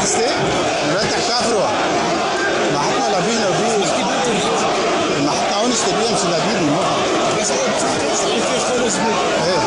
este, reta cafro. Mahakma la vino vi. Mahakma on este bien se la vino, ¿no? بس هو بتفتح الفيس خالص. ايه.